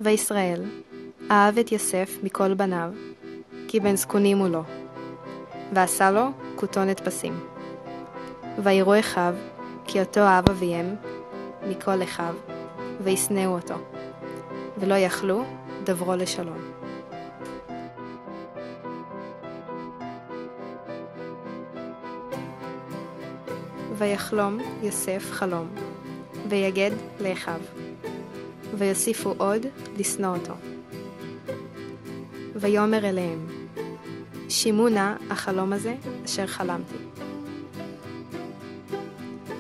וישראל אהב את יוסף מכל בניו, כי בן זקונים הוא לו, ועשה לו כותונת פסים. ויראו אחיו, כי אותו אהב אביהם מכל אחיו, וישנאו אותו, ולא יכלו דברו לשלום. ויחלום יוסף חלום, ויגד לאחיו, ויוסיפו עוד לשנוא אותו. ויאמר אליהם, שימו נא החלום הזה אשר חלמתי.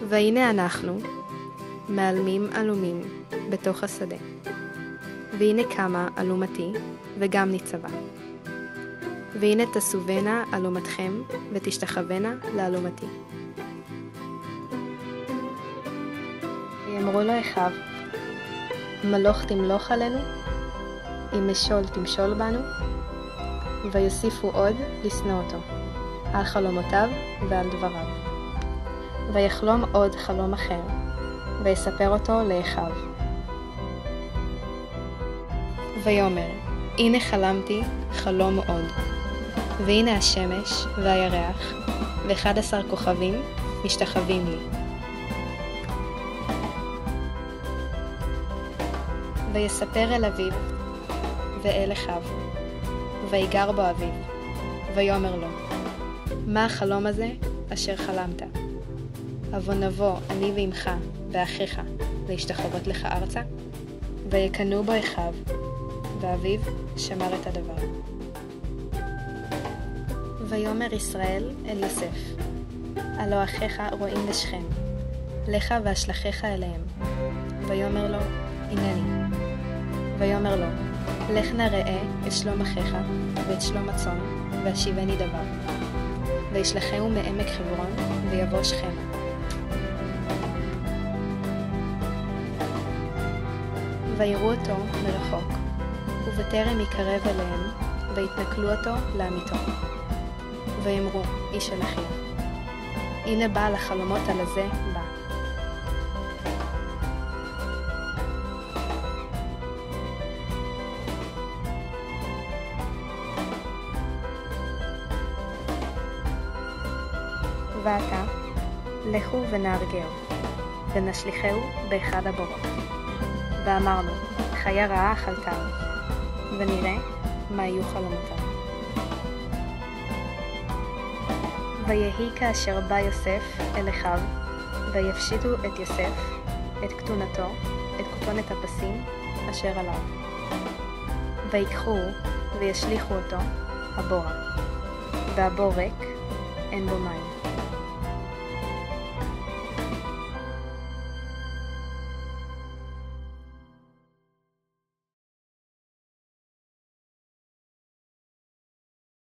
והנה אנחנו מעלמים עלומים בתוך השדה, והנה קמה אלומתי וגם ניצבה. והנה תסובנה אלומתכם ותשתחוונה לאלומתי. ויאמרו לו אחיו, מלוך תמלוך עלינו, אם משול תמשול בנו. ויוסיפו עוד לשנוא אותו, על חלומותיו ועל דבריו. ויחלום עוד חלום אחר, ויספר אותו לאחיו. ויאמר, הנה חלמתי חלום עוד, והנה השמש והירח, ו11 כוכבים משתחווים לי. ויספר אל אביו ואל אחיו, ויגר בו אביו, ויאמר לו, מה החלום הזה אשר חלמת? אבוא נבוא אני ואמך ואחיך להשתחוות לך ארצה? ויקנאו בו אחיו, ואביו שמר את הדבר. ויאמר ישראל אל יוסף, הלא אחיך רואים לשכם, לך ואשלחך אליהם. ויאמר לו, הנני. ויאמר לו, לך נא ראה את שלום אחיך ואת שלום הצאן, והשיבני דבר. וישלחהו מעמק חברון, ויבוא שכמה. ויראו אותו מרחוק, ובטרם יקרב אליהם, ויתנכלו אותו לעמיתו. ויאמרו, איש אל אחיו, הנה בעל החלומות על הזה בא. ועתה, לכו ונהרגהו, ונשליחהו באחד הבורות. ואמרנו, חיה רעה אכלתיו, ונראה מה יהיו חלומותיו. ויהי כאשר בא יוסף אל אחיו, ויפשיטו את יוסף, את כתונתו, את כתונת הפסים, אשר עליו. ויקחו וישליכו אותו הבורה, והבור ריק, אין בו מים.